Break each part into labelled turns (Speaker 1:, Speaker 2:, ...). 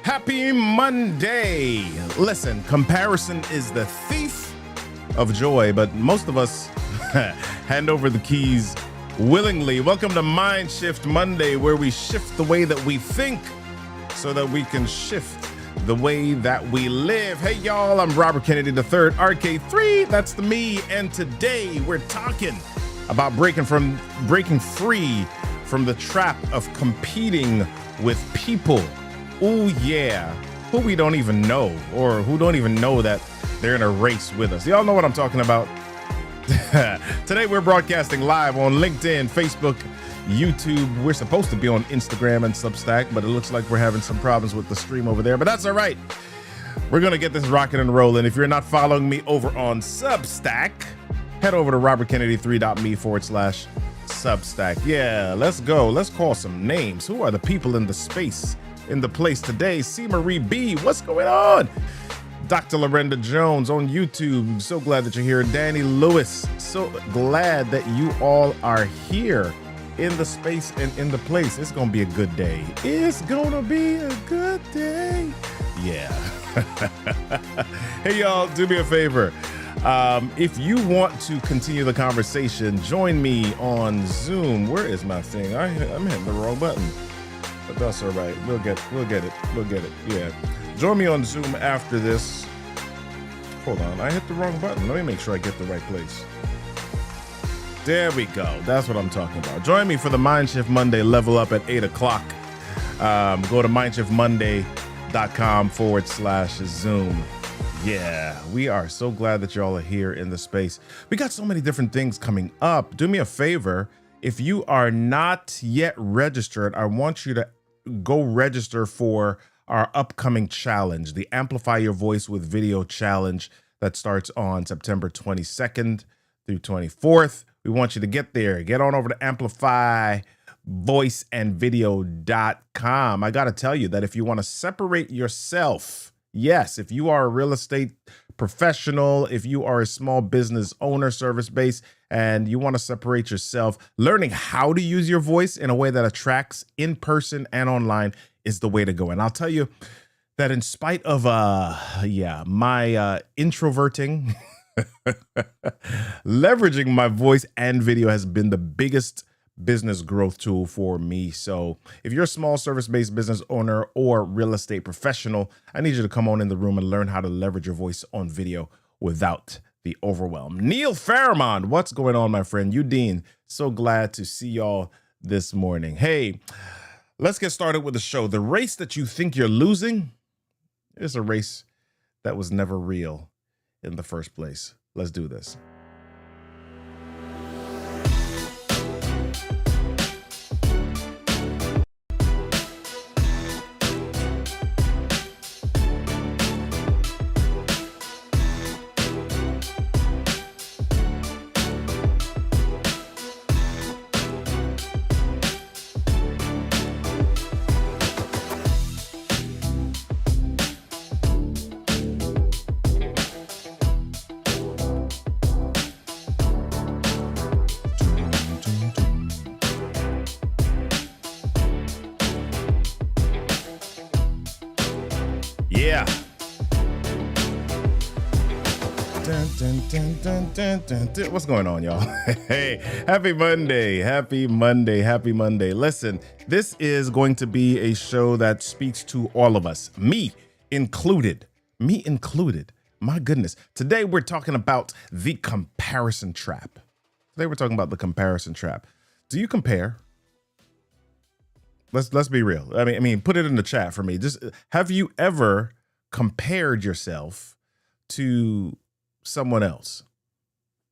Speaker 1: Happy Monday. Listen, comparison is the thief of joy, but most of us hand over the keys willingly. Welcome to MINDSHiFT Monday, where we shift the way that we think so that we can shift the way that we live. Hey, y'all, I'm Robert Kennedy III, RK3, that's the me, and today we're talking about breaking free from the trap of competing with people. Oh yeah, who we don't even know, or who don't even know that they're in a race with us. Y'all know what I'm talking about. Today we're broadcasting live on LinkedIn, Facebook, YouTube. We're supposed to be on Instagram and Substack, but it looks like we're having some problems with the stream over there, but that's all right. We're gonna get this rocking and rolling. If you're not following me over on Substack, head over to robertkennedy3.me/Substack. Yeah, let's go. Let's call some names. Who are the people in the space, in the place today? C. Marie B, what's going on? Dr. Lorenda Jones on YouTube, so glad that you're here. Danny Lewis, so glad that you all are here in the space and in the place. It's gonna be a good day. It's gonna be a good day. Yeah. Hey y'all, do me a favor. If you want to continue the conversation, join me on Zoom. Where is my thing? I'm hitting the wrong button. But that's all right. We'll get it. Yeah. Join me on Zoom after this. Hold on. I hit the wrong button. Let me make sure I get the right place. There we go. That's what I'm talking about. Join me for the MINDSHiFT Monday level up at 8 o'clock. Go to mindshiftmonday.com/Zoom. Yeah, we are so glad that y'all are here in the space. We got so many different things coming up. Do me a favor. If you are not yet registered, I want you to go register for our upcoming challenge, the Amplify Your Voice with Video Challenge that starts on September 22nd through 24th. We want you to get there. Get on over to amplifyvoiceandvideo.com. I got to tell you that if you want to separate yourself, yes, if you are a real estate professional, if you are a small business owner, service-based, and you want to separate yourself, learning how to use your voice in a way that attracts in person and online is the way to go. And I'll tell you that in spite of my introverting, leveraging my voice and video has been the biggest business growth tool for me. So if you're a small service-based business owner or real estate professional, I need you to come on in the room and learn how to leverage your voice on video without the overwhelm. Neil Fairmont, what's going on, my friend? Udine, so glad to see y'all this morning. Hey, let's get started with the show. The race that you think you're losing is a race that was never real in the first place. Let's do this. Yeah. What's going on, y'all? Hey, happy Monday. Listen, this is going to be a show that speaks to all of us, me included. My goodness. Today we're talking about the comparison trap. Do you compare? Let's be real. I mean, put it in the chat for me. Just have you ever compared yourself to someone else?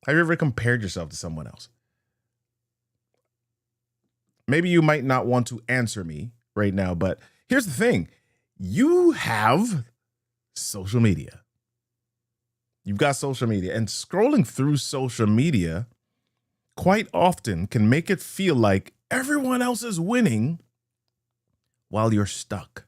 Speaker 1: Have you ever compared yourself to someone else? Maybe you might not want to answer me right now, but here's the thing. You have social media. You've got social media, and scrolling through social media quite often can make it feel like everyone else is winning while you're stuck.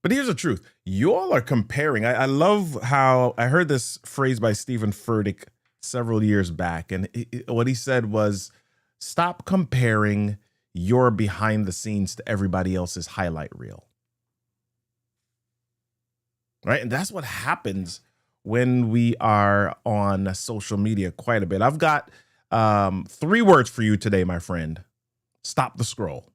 Speaker 1: But here's the truth. You all are comparing. I love how I heard this phrase by Stephen Furtick several years back. And what he said was, stop comparing your behind the scenes to everybody else's highlight reel. right? And that's what happens when we are on social media quite a bit. I've got 3 words for you today, my friend. Stop the scroll.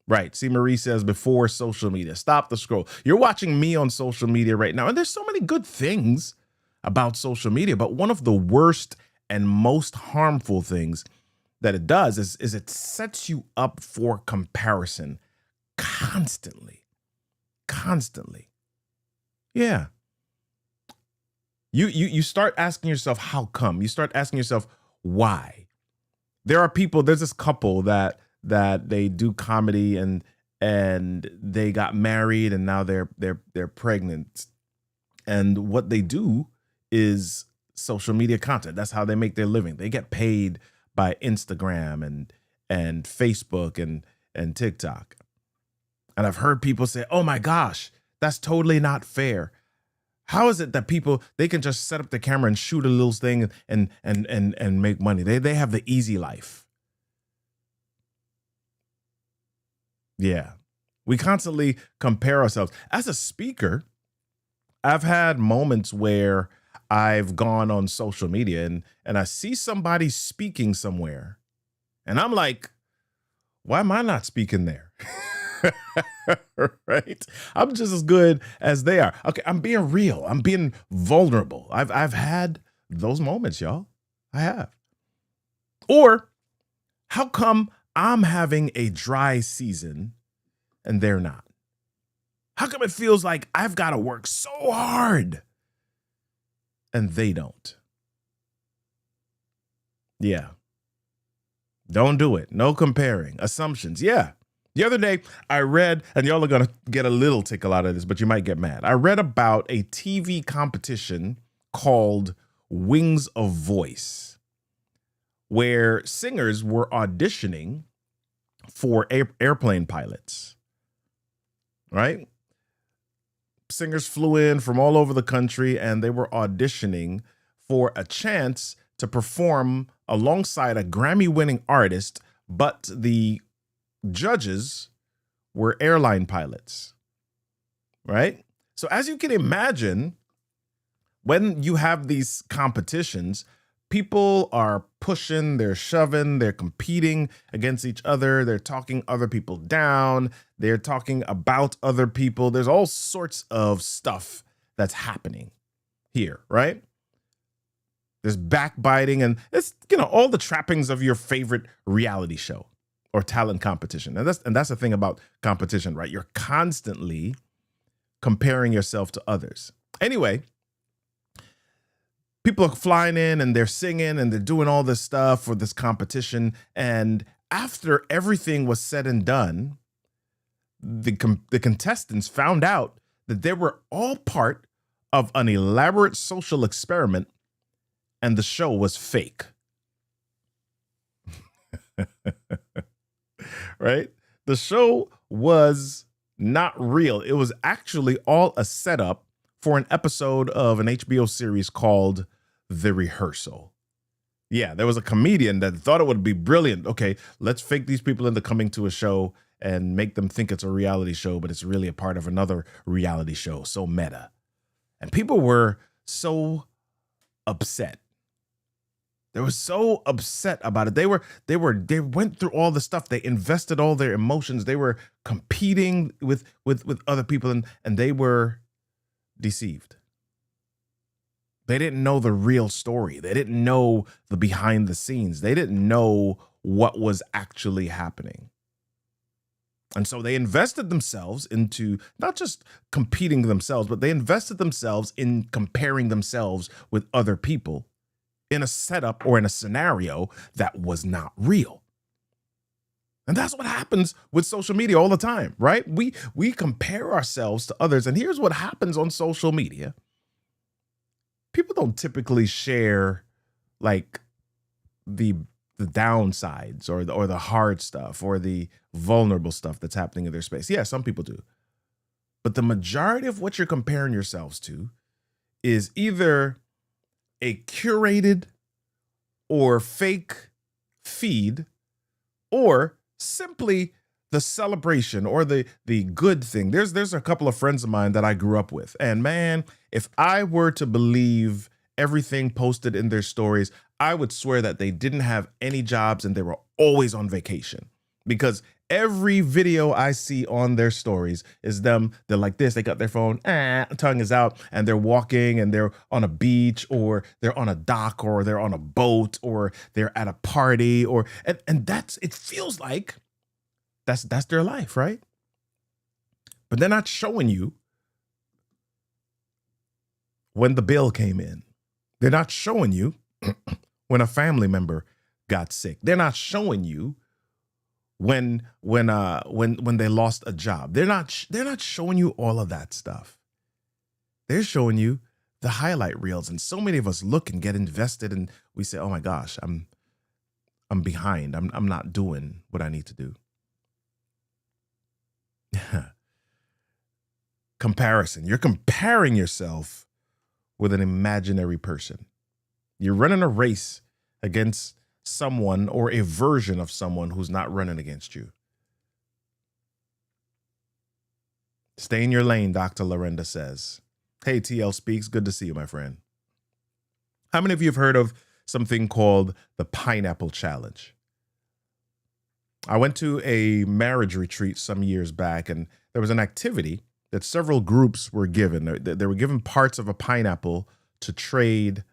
Speaker 1: Right. See, Marie says before social media, stop the scroll. You're watching me on social media right now, and there's so many good things about social media, but one of the worst and most harmful things that it does is it sets you up for comparison constantly. Constantly. Yeah. You start asking yourself, how come? You start asking yourself, why? There's this couple that they do comedy and they got married and now they're pregnant. And what they do is social media content. That's how they make their living. They get paid by Instagram and Facebook and TikTok. And I've heard people say, "Oh my gosh, that's totally not fair. How is it that people, they can just set up the camera and shoot a little thing and make money? They have the easy life." Yeah. We constantly compare ourselves. As a speaker, I've had moments where I've gone on social media and I see somebody speaking somewhere. And I'm like, why am I not speaking there? Right? I'm just as good as they are. Okay, I'm being real. I'm being vulnerable. I've had those moments, y'all. I have. Or how come I'm having a dry season and they're not? How come it feels like I've got to work so hard and they don't? Yeah. Don't do it. No comparing. Assumptions. Yeah. The other day I read, and y'all are going to get a little tickle out of this, but you might get mad. I read about a TV competition called Wings of Voice, where singers were auditioning for airplane pilots, right? Singers flew in from all over the country and they were auditioning for a chance to perform alongside a Grammy-winning artist, but the judges were airline pilots, right? So as you can imagine, when you have these competitions, people are pushing, they're shoving, they're competing against each other, they're talking other people down, they're talking about other people. There's all sorts of stuff that's happening here, right? There's backbiting and it's, all the trappings of your favorite reality show or talent competition. And that's the thing about competition, right? You're constantly comparing yourself to others. Anyway, people are flying in and they're singing and they're doing all this stuff for this competition. And after everything was said and done, the contestants found out that they were all part of an elaborate social experiment and the show was fake. Right? The show was not real. It was actually all a setup for an episode of an HBO series called The Rehearsal. Yeah, there was a comedian that thought it would be brilliant. Okay, let's fake these people into coming to a show and make them think it's a reality show, but it's really a part of another reality show. So meta. And people were so upset. They were so upset about it. They went through all the stuff. They invested all their emotions. They were competing with other people and they were deceived. They didn't know the real story. They didn't know the behind the scenes. They didn't know what was actually happening. And so they invested themselves into not just competing themselves, but they invested themselves in comparing themselves with other people in a setup or in a scenario that was not real. And that's what happens with social media all the time, right? We compare ourselves to others. And here's what happens on social media. People don't typically share like the downsides or the hard stuff or the vulnerable stuff that's happening in their space. Yeah, some people do. But the majority of what you're comparing yourselves to is either a curated or fake feed, or simply the celebration or the good thing. There's a couple of friends of mine that I grew up with, and man, if I were to believe everything posted in their stories, I would swear that they didn't have any jobs and they were always on vacation, because every video I see on their stories is them. They're like this. They got their phone, tongue is out, and they're walking, and they're on a beach, or they're on a dock, or they're on a boat, or they're at a party, or and that's, it feels like that's their life, right? But they're not showing you when the bill came in. They're not showing you when a family member got sick. They're not showing you when they lost a job. They're not showing you all of that stuff. They're showing you the highlight reels. And so many of us look and get invested, and we say, "Oh my gosh, I'm behind. I'm not doing what I need to do." Comparison. You're comparing yourself with an imaginary person. You're running a race against someone, or a version of someone who's not running against you. Stay in your lane, Dr. Lorenda says. Hey, TL Speaks. Good to see you, my friend. How many of you have heard of something called the Pineapple Challenge? I went to a marriage retreat some years back, and there was an activity that several groups were given. They were given parts of a pineapple to trade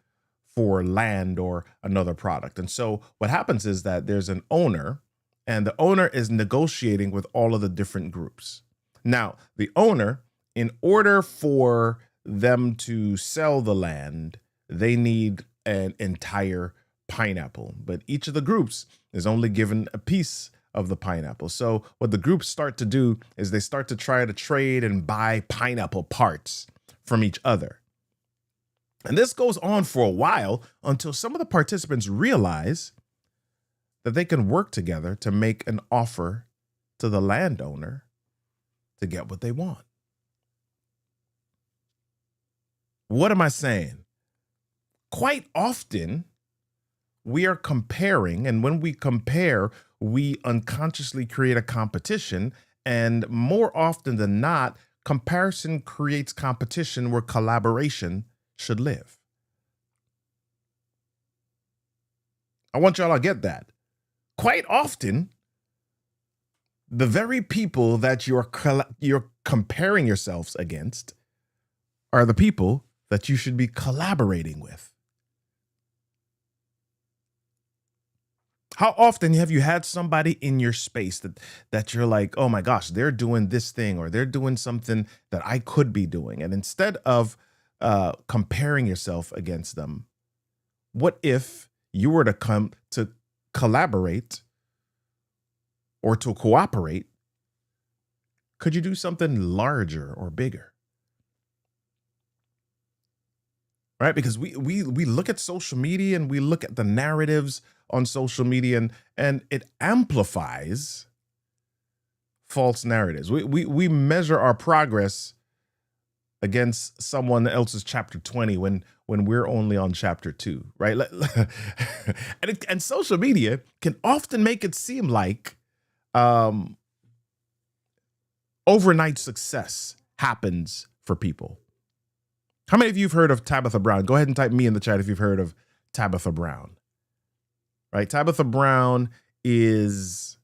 Speaker 1: for land or another product. And so what happens is that there's an owner, and the owner is negotiating with all of the different groups. Now, the owner, in order for them to sell the land, they need an entire pineapple, but each of the groups is only given a piece of the pineapple. So what the groups start to do is they start to try to trade and buy pineapple parts from each other. And this goes on for a while, until some of the participants realize that they can work together to make an offer to the landowner to get what they want. What am I saying? Quite often, we are comparing, and when we compare, we unconsciously create a competition, and more often than not, comparison creates competition where collaboration should live. I want y'all to get that. Quite often, the very people that you're comparing yourselves against are the people that you should be collaborating with. How often have you had somebody in your space that you're like, "Oh my gosh, they're doing this thing, or they're doing something that I could be doing," and instead of comparing yourself against them, what if you were to come to collaborate or to cooperate? Could you do something larger or bigger? Right? Because we look at social media, and we look at the narratives on social media, and it amplifies false narratives. We measure our progress against someone else's chapter 20 when we're only on chapter 2, right? And social media can often make it seem like overnight success happens for people. How many of you have heard of Tabitha Brown? Go ahead and type me in the chat if you've heard of Tabitha Brown. Right? Tabitha Brown is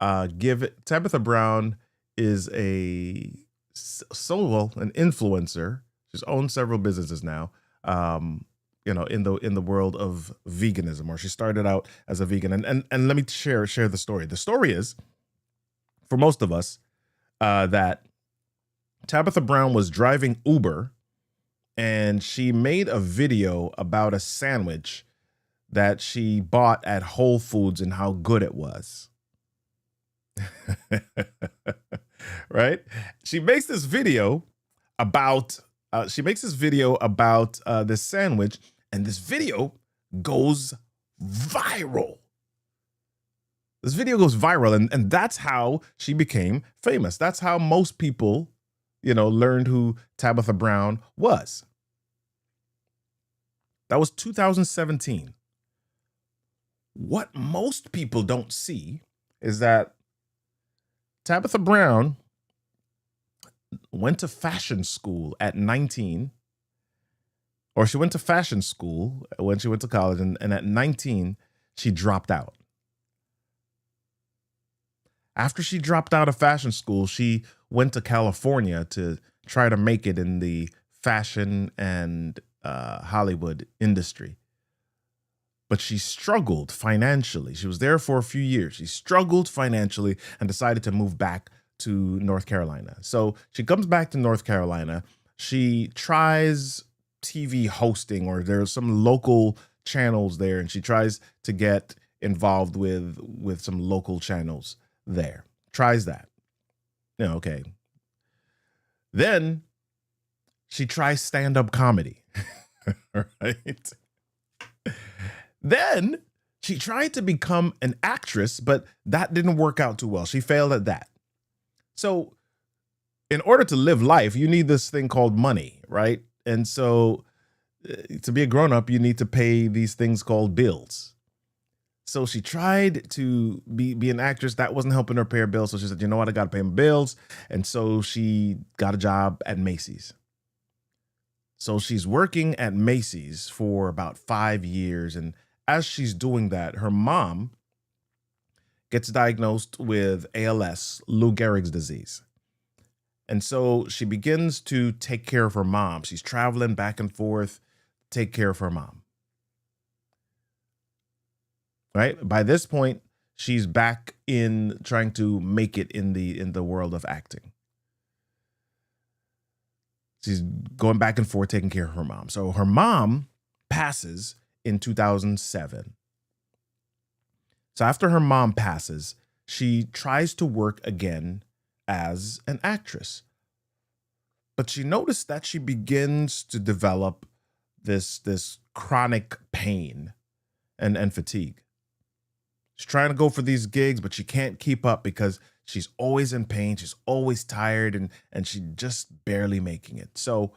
Speaker 1: Tabitha Brown is an influencer. She's owned several businesses now. In the world of veganism, or she started out as a vegan. And let me share the story. The story is, for most of us, that Tabitha Brown was driving Uber, and she made a video about a sandwich that she bought at Whole Foods and how good it was. Right? She makes this video about this sandwich, and this video goes viral. This video goes viral, and that's how she became famous. That's how most people, learned who Tabitha Brown was. That was 2017. What most people don't see is that Tabitha Brown went to fashion school at 19, or she went to fashion school when she went to college, and at 19, she dropped out. After she dropped out of fashion school, she went to California to try to make it in the fashion and Hollywood industry. But she struggled financially. She was there for a few years. She struggled financially and decided to move back to North Carolina. So she comes back to North Carolina. She tries TV hosting, or there's some local channels there, and she tries to get involved with some local channels there. Tries that. Okay. Then she tries stand-up comedy. Right? Then she tried to become an actress, but that didn't work out too well. She failed at that. So in order to live life, you need this thing called money, right? And so to be a grown-up, you need to pay these things called bills. So she tried to be an actress. That wasn't helping her pay her bills. So she said, you know what, I got to pay my bills. And so she got a job at Macy's. So she's working at Macy's for about 5 years. And as she's doing that, her mom gets diagnosed with ALS, Lou Gehrig's disease. And so she begins to take care of her mom. She's traveling back and forth, take care of her mom. Right? By this point, she's back in trying to make it in the world of acting. She's going back and forth, taking care of her mom. So her mom passes in 2007. So after her mom passes, she tries to work again as an actress. But she noticed that she begins to develop this chronic pain and fatigue. She's trying to go for these gigs, but she can't keep up because she's always in pain. She's always tired, and she just barely making it. So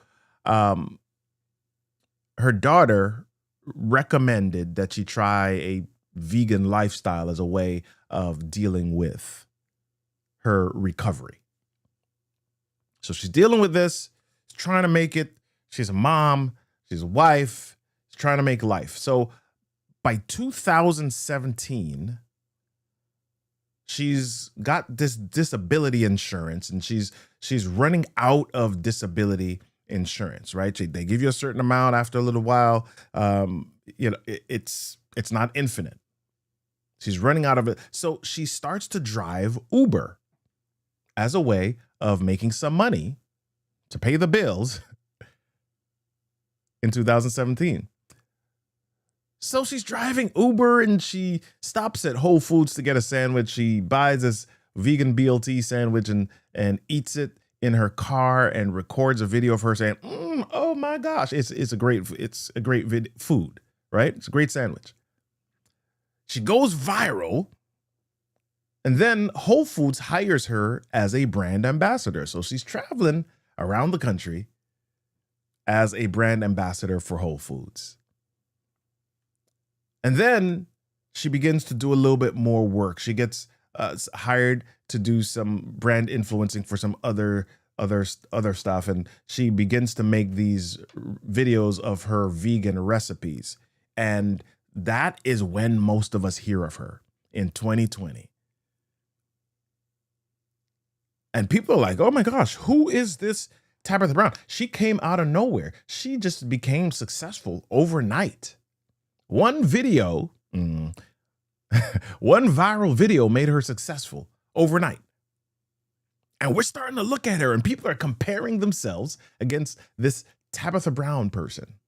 Speaker 1: her daughter recommended that she try a vegan lifestyle as a way of dealing with her recovery. So she's dealing with this, she's trying to make it. She's a mom, she's a wife, she's trying to make life. So by 2017, she's got this disability insurance, and she's running out of disability insurance, right? They give you a certain amount after a little while. It's not infinite. She's running out of it. So she starts to drive Uber as a way of making some money to pay the bills in 2017. So she's driving Uber, and she stops at Whole Foods to get a sandwich. She buys this vegan BLT sandwich and eats it in her car and records a video of her saying, "Oh my gosh, it's a great food, right? It's a great sandwich." She goes viral, and then Whole Foods hires her as a brand ambassador. So she's traveling around the country as a brand ambassador for Whole Foods. And then she begins to do a little bit more work. She gets hired to do some brand influencing for some other stuff, and she begins to make these videos of her vegan recipes. And that is when most of us hear of her, in 2020. And people are like, "Oh my gosh, who is this Tabitha Brown?" She came out of nowhere. She just became successful overnight. One viral video made her successful overnight. And we're starting to look at her, and people are comparing themselves against this Tabitha Brown person.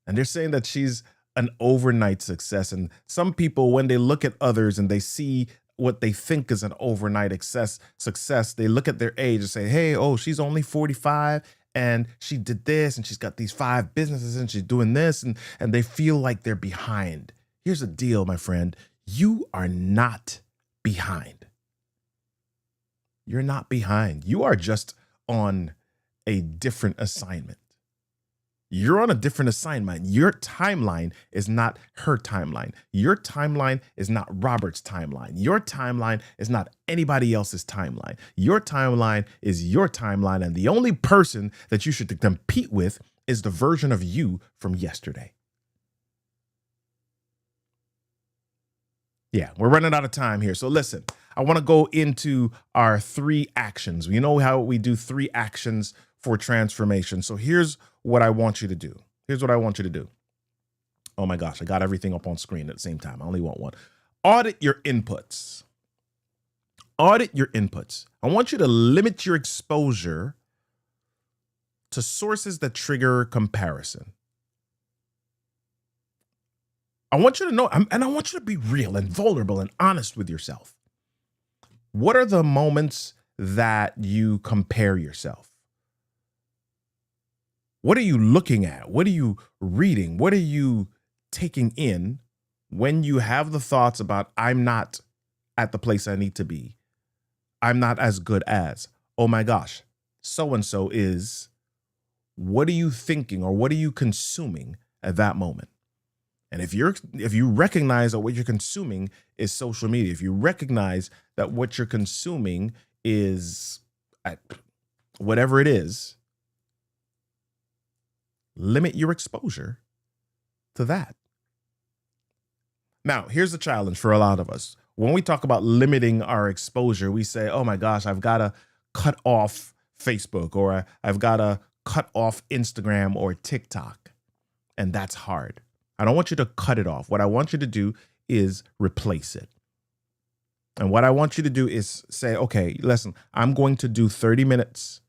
Speaker 1: And they're saying that she's an overnight success. And some people, when they look at others and they see what they think is an overnight success, they look at their age and say, "Hey, she's only 45. And she did this, and she's got these 5 businesses, and she's doing this," and they feel like they're behind. Here's the deal, my friend. You are not behind. You're not behind. You are just on a different assignment. You're on a different assignment. Your timeline is not her timeline. Your timeline is not Robert's timeline. Your timeline is not anybody else's timeline. Your timeline is your timeline. And the only person that you should compete with is the version of you from yesterday. Yeah, we're running out of time here. So listen, I want to go into our 3 actions. You know how we do 3 actions for transformation. So here's what I want you to do. Here's what I want you to do. Oh my gosh, I got everything up on screen at the same time. I only want one. Audit your inputs. Audit your inputs. I want you to limit your exposure to sources that trigger comparison. I want you to know, and I want you to be real and vulnerable and honest with yourself. What are the moments that you compare yourself? What are you looking at? What are you reading? What are you taking in when you have the thoughts about, I'm not at the place I need to be? I'm not as good as, oh my gosh, so-and-so is. What are you thinking or what are you consuming at that moment? And if you recognize that what you're consuming is social media, if you recognize that what you're consuming is whatever it is, limit your exposure to that. Now, here's the challenge for a lot of us. When we talk about limiting our exposure, we say, oh my gosh, I've got to cut off Facebook, or I've got to cut off Instagram or TikTok. And that's hard. I don't want you to cut it off. What I want you to do is replace it. And what I want you to do is say, okay, listen, I'm going to do 30 minutes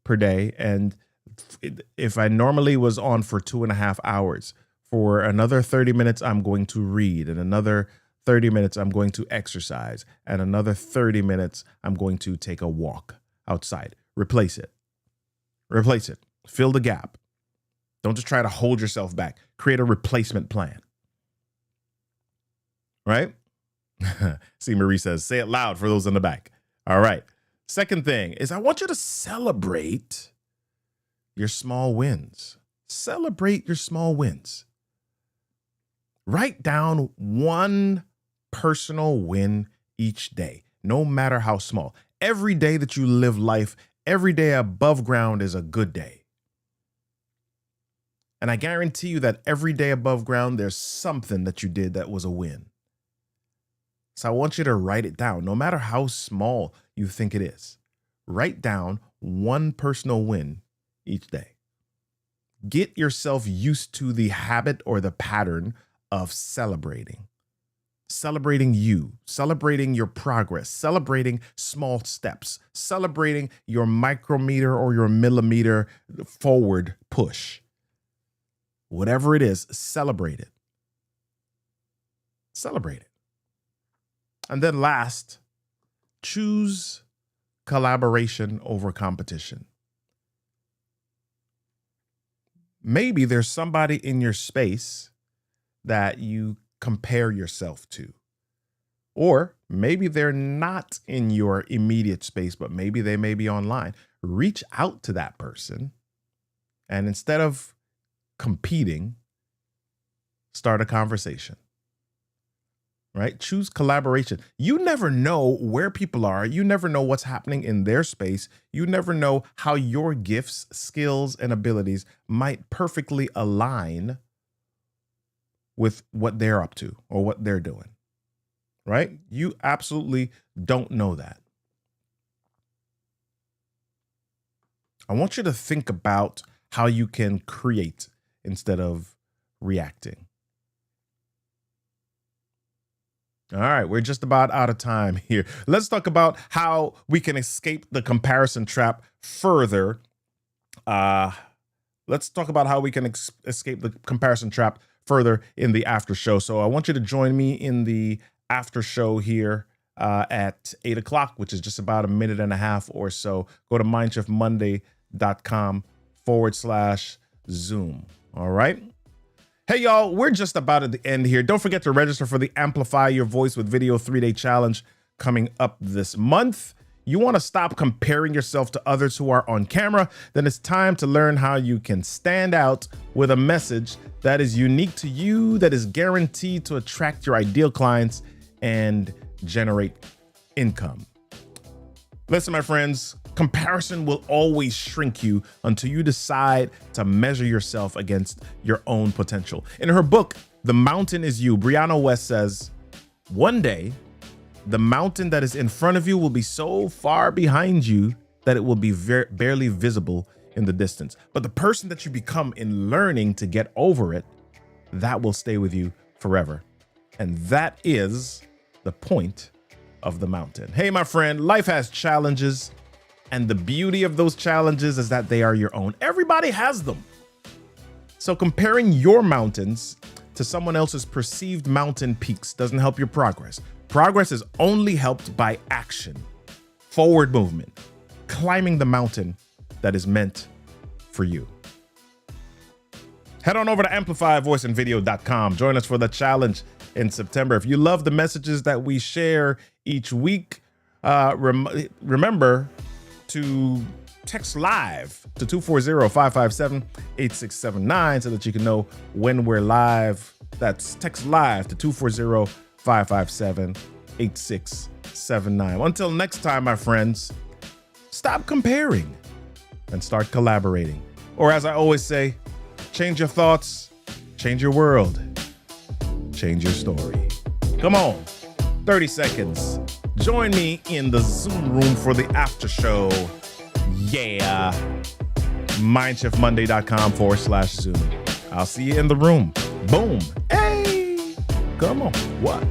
Speaker 1: per day. And if I normally was on for 2.5 hours, for another 30 minutes, I'm going to read, and another 30 minutes, I'm going to exercise, and another 30 minutes, I'm going to take a walk outside. Replace it. Replace it. Fill the gap. Don't just try to hold yourself back. Create a replacement plan. Right? See, Marie says, say it loud for those in the back. All right. Second thing is I want you to celebrate your small wins. Celebrate your small wins. Write down one personal win each day, no matter how small. Every day that you live life, every day above ground is a good day. And I guarantee you that every day above ground, there's something that you did that was a win. So I want you to write it down, no matter how small you think it is. Write down one personal win each day. Get yourself used to the habit or the pattern of celebrating. Celebrating you, celebrating your progress, celebrating small steps, celebrating your micrometer or your millimeter forward push. Whatever it is, celebrate it. Celebrate it. And then last, choose collaboration over competition. Maybe there's somebody in your space that you compare yourself to. Or maybe they're not in your immediate space, but maybe they may be online. Reach out to that person, and instead of competing, start a conversation. Right? Choose collaboration. You never know where people are. You never know what's happening in their space. You never know how your gifts, skills, and abilities might perfectly align with what they're up to or what they're doing. Right? You absolutely don't know that. I want you to think about how you can create instead of reacting. All right, we're just about out of time here. Let's talk about how we can escape the comparison trap further. Let's talk about how we can escape the comparison trap further in the after show. So I want you to join me in the after show here at 8 o'clock, which is just about a minute and a half or so. Go to mindshiftmonday.com/Zoom. All right. Hey, y'all, we're just about at the end here. Don't forget to register for the Amplify Your Voice with Video 3-Day Challenge coming up this month. you want to stop comparing yourself to others who are on camera, then it's time to learn how you can stand out with a message that is unique to you, that is guaranteed to attract your ideal clients and generate income. Listen, my friends, comparison will always shrink you until you decide to measure yourself against your own potential. In her book, The Mountain is You, Brianna West says, one day, the mountain that is in front of you will be so far behind you that it will be barely visible in the distance. But the person that you become in learning to get over it, that will stay with you forever. And that is the point of the mountain. Hey, my friend, life has challenges, and the beauty of those challenges is that they are your own. Everybody has them. So comparing your mountains to someone else's perceived mountain peaks doesn't help your progress. Progress is only helped by action, forward movement, climbing the mountain that is meant for you. Head on over to amplifyvoiceandvideo.com. Join us for the challenge in September. If you love the messages that we share each week, remember to text live to 240-557-8679 so that you can know when we're live. That's text live to 240-557-8679. Until next time, my friends, stop comparing and start collaborating. Or as I always say, change your thoughts, change your world, change your story. Come on, 30 seconds. Join me in the Zoom room for the after show. Yeah. MindShiftMonday.com/Zoom. I'll see you in the room. Boom. Hey. Come on. What?